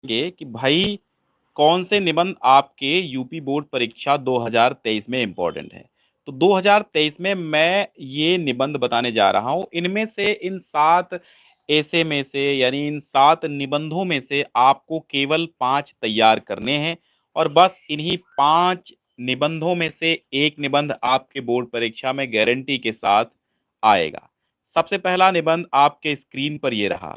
कि भाई कौन से निबंध आपके यूपी बोर्ड परीक्षा 2023 में इंपॉर्टेंट है। तो 2023 में मैं ये निबंध बताने जा रहा हूं। इनमें से इन 7 ऐसे में से यानी इन 7 निबंधों में से आपको केवल 5 तैयार करने हैं और बस इन्हीं 5 निबंधों में से एक निबंध आपके बोर्ड परीक्षा में गारंटी के साथ आएगा। सबसे पहला निबंध आपके स्क्रीन पर ये रहा,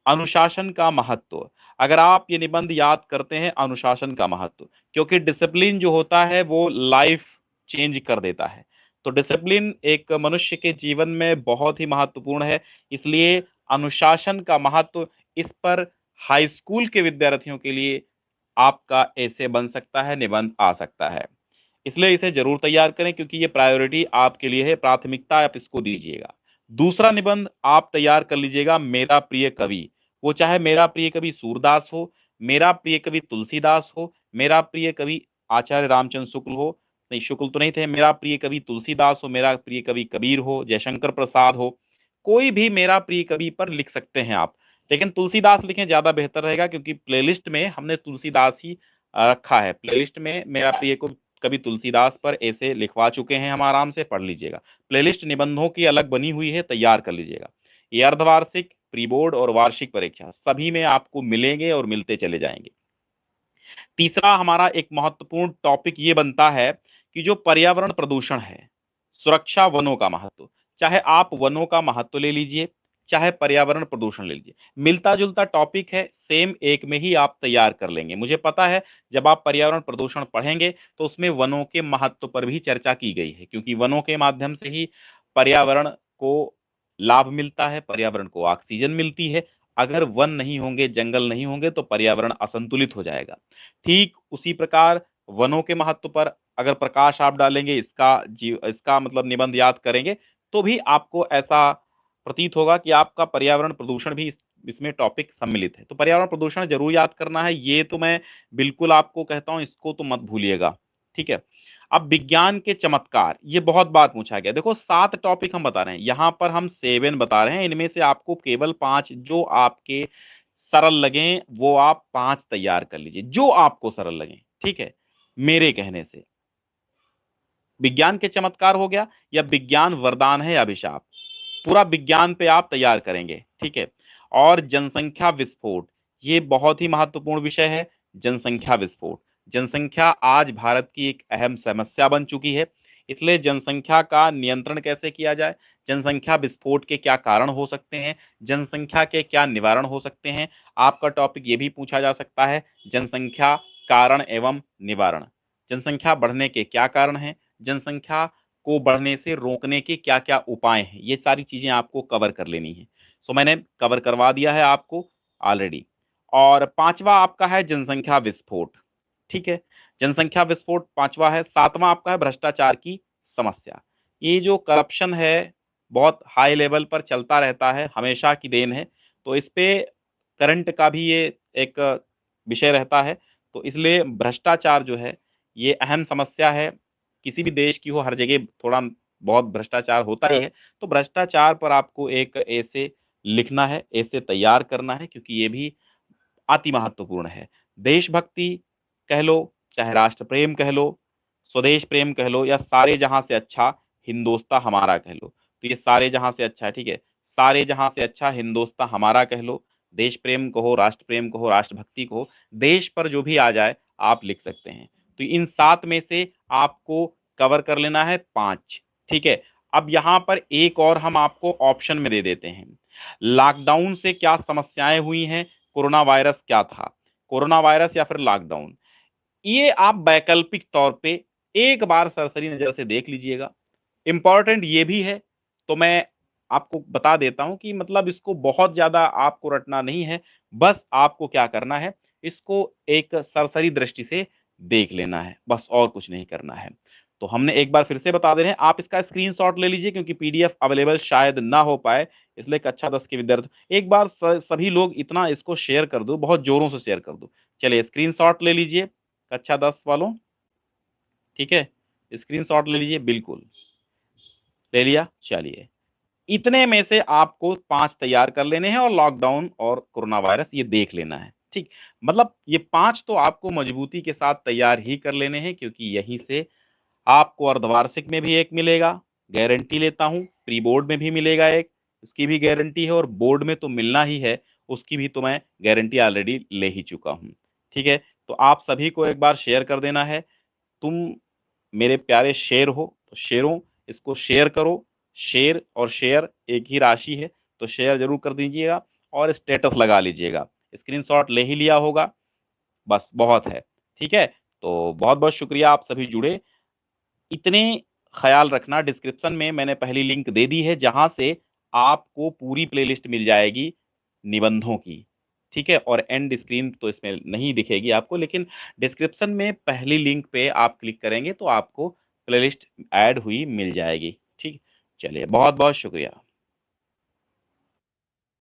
अनुशासन का महत्व। अगर आप ये निबंध याद करते हैं, अनुशासन का महत्व, क्योंकि डिसिप्लिन जो होता है वो लाइफ चेंज कर देता है। तो डिसिप्लिन एक मनुष्य के जीवन में बहुत ही महत्वपूर्ण है, इसलिए अनुशासन का महत्व, इस पर हाई स्कूल के विद्यार्थियों के लिए आपका ऐसे बन सकता है, निबंध आ सकता है। इसलिए इसे जरूर तैयार करें क्योंकि ये प्रायोरिटी आपके लिए है, प्राथमिकता आप इसको दीजिएगा। दूसरा निबंध आप तैयार कर लीजिएगा, मेरा प्रिय कवि। वो चाहे मेरा प्रिय कवि सूरदास हो, मेरा प्रिय कवि तुलसीदास हो, मेरा प्रिय कवि आचार्य रामचंद्र शुक्ल हो, नहीं शुक्ल तो नहीं थे, मेरा प्रिय कवि तुलसीदास हो, मेरा प्रिय कवि कबीर हो, जयशंकर प्रसाद हो, कोई भी मेरा प्रिय कवि पर लिख सकते हैं आप। लेकिन तुलसीदास लिखें ज्यादा बेहतर रहेगा क्योंकि प्लेलिस्ट में हमने तुलसीदास ही रखा है। प्लेलिस्ट में मेरा प्रिय कवि तुलसीदास पर ऐसे लिखवा चुके हैं, हम आराम से पढ़ लीजिएगा। प्लेलिस्ट निबंधों की अलग बनी हुई है, तैयार कर लीजिएगा। ये अर्धवार्षिक, प्री बोर्ड और वार्षिक परीक्षा सभी में आपको मिलेंगे और मिलते चले जाएंगे। तीसरा हमारा एक महत्वपूर्ण टॉपिक ये बनता है कि जो पर्यावरण प्रदूषण है, सुरक्षा, वनों का महत्व। चाहे आप वनों का महत्व ले लीजिए, चाहे पर्यावरण प्रदूषण ले लीजिए, मिलता जुलता टॉपिक है, सेम एक में ही आप तैयार कर लेंगे। मुझे पता है जब आप पर्यावरण प्रदूषण पढ़ेंगे तो उसमें वनों के महत्व पर भी चर्चा की गई है, क्योंकि वनों के माध्यम से ही पर्यावरण को लाभ मिलता है, पर्यावरण को ऑक्सीजन मिलती है। अगर वन नहीं होंगे, जंगल नहीं होंगे तो पर्यावरण असंतुलित हो जाएगा। ठीक उसी प्रकार वनों के महत्व पर अगर प्रकाश आप डालेंगे, इसका मतलब निबंध याद करेंगे, तो भी आपको ऐसा प्रतीत होगा कि आपका पर्यावरण प्रदूषण भी इसमें टॉपिक सम्मिलित है। तो पर्यावरण प्रदूषण जरूर याद करना है, ये तो मैं बिल्कुल आपको कहता हूं, इसको तो मत भूलिएगा। ठीक है। अब विज्ञान के चमत्कार, ये बहुत बात पूछा गया। देखो 7 टॉपिक हम बता रहे हैं, यहां पर हम 7 बता रहे हैं, इनमें से आपको केवल 5 जो आपके सरल लगे वो आप 5 तैयार कर लीजिए, जो आपको सरल लगे। ठीक है, मेरे कहने से विज्ञान के चमत्कार हो गया, या विज्ञान वरदान है या अभिशाप, पूरा विज्ञान पे आप तैयार करेंगे। ठीक है। और जनसंख्या विस्फोट, ये बहुत ही महत्वपूर्ण विषय है। जनसंख्या विस्फोट, जनसंख्या आज भारत की एक अहम समस्या बन चुकी है, इसलिए जनसंख्या का नियंत्रण कैसे किया जाए, जनसंख्या विस्फोट के क्या कारण हो सकते हैं, जनसंख्या के क्या निवारण हो सकते हैं। आपका टॉपिक ये भी पूछा जा सकता है, जनसंख्या कारण एवं निवारण, जनसंख्या बढ़ने के क्या कारण हैं, जनसंख्या को बढ़ने से रोकने के क्या क्या उपाय हैं, ये सारी चीजें आपको कवर कर लेनी है। सो मैंने कवर करवा दिया है आपको ऑलरेडी। और पांचवा आपका है जनसंख्या विस्फोट। ठीक है, जनसंख्या विस्फोट पांचवा है। सातवां आपका है भ्रष्टाचार की समस्या। ये जो करप्शन है बहुत हाई लेवल पर चलता रहता है, हमेशा की देन है, तो इस पे करंट का भी ये एक विषय रहता है। तो इसलिए भ्रष्टाचार जो है ये अहम समस्या है, किसी भी देश की हो, हर जगह थोड़ा बहुत भ्रष्टाचार होता ही है। तो भ्रष्टाचार पर आपको एक ऐसे लिखना है, ऐसे तैयार करना है, क्योंकि ये भी अति महत्वपूर्ण है। देशभक्ति कह लो, चाहे राष्ट्र प्रेम कह लो, स्वदेश प्रेम कह लो, या सारे जहां से अच्छा हिंदोस्ता हमारा कह लो, तो ये सारे जहां से अच्छा है। ठीक है, सारे जहां से अच्छा हिंदोस्ता हमारा कह लो, देश प्रेम कहो, राष्ट्र प्रेम कहो, राष्ट्रभक्ति कहो, देश पर जो भी आ जाए आप लिख सकते हैं। तो इन 7 में से आपको कवर कर लेना है 5। ठीक है। अब यहां पर एक और हम आपको ऑप्शन में दे देते हैं, लॉकडाउन से क्या समस्याएं हुई हैं, कोरोना वायरस क्या था, कोरोना वायरस या फिर लॉकडाउन, ये आप वैकल्पिक तौर पे एक बार सरसरी नजर से देख लीजिएगा। इंपॉर्टेंट ये भी है, तो मैं आपको बता देता हूं कि मतलब इसको बहुत ज्यादा आपको रटना नहीं है, बस आपको क्या करना है, इसको एक सरसरी दृष्टि से देख लेना है, बस और कुछ नहीं करना है। तो हमने एक बार फिर से बता दे रहे हैं, आप इसका स्क्रीनशॉट ले लीजिए क्योंकि पीडीएफ अवेलेबल शायद ना हो पाए, इसलिए कक्षा 10 के विद्यार्थी एक बार सभी लोग इतना इसको शेयर कर दो, बहुत जोरों से शेयर कर दो। चलिए स्क्रीनशॉट ले लीजिए कक्षा 10 वालों। ठीक है, स्क्रीनशॉट ले लीजिए, बिल्कुल ले लिया। चलिए, इतने में से आपको 5 तैयार कर लेने हैं और लॉकडाउन और कोरोना वायरस ये देख लेना है। ठीक। मतलब ये 5 तो आपको मजबूती के साथ तैयार ही कर लेने हैं, क्योंकि यहीं से आपको अर्धवार्षिक में भी एक मिलेगा, गारंटी लेता हूँ, प्री बोर्ड में भी मिलेगा एक, उसकी भी गारंटी है, और बोर्ड में तो मिलना ही है, उसकी भी तो मैं गारंटी ऑलरेडी ले ही चुका हूँ। ठीक है? तो आप सभी को एक बार शेयर कर देना है। तुम मेरे प्यारे शेर हो, तो शेरों, इसको शेयर करो। शेर और शेयर एक ही राशि है, तो शेयर जरूर कर दीजिएगा और स्टेटस लगा लीजिएगा। स्क्रीनशॉट ले ही लिया होगा, बस बहुत है। ठीक है? तो बहुत बहुत शुक्रिया, आप सभी जुड़े। इतने ख्याल रखना, डिस्क्रिप्शन में मैंने पहली लिंक दे दी है, जहां से आपको पूरी प्लेलिस्ट मिल जाएगी निबंधों की। ठीक है? और एंड स्क्रीन तो इसमें नहीं दिखेगी आपको, लेकिन डिस्क्रिप्शन में पहली लिंक पे आप क्लिक करेंगे तो आपको प्लेलिस्ट ऐड हुई मिल जाएगी। ठीक। चलिए, बहुत बहुत शुक्रिया।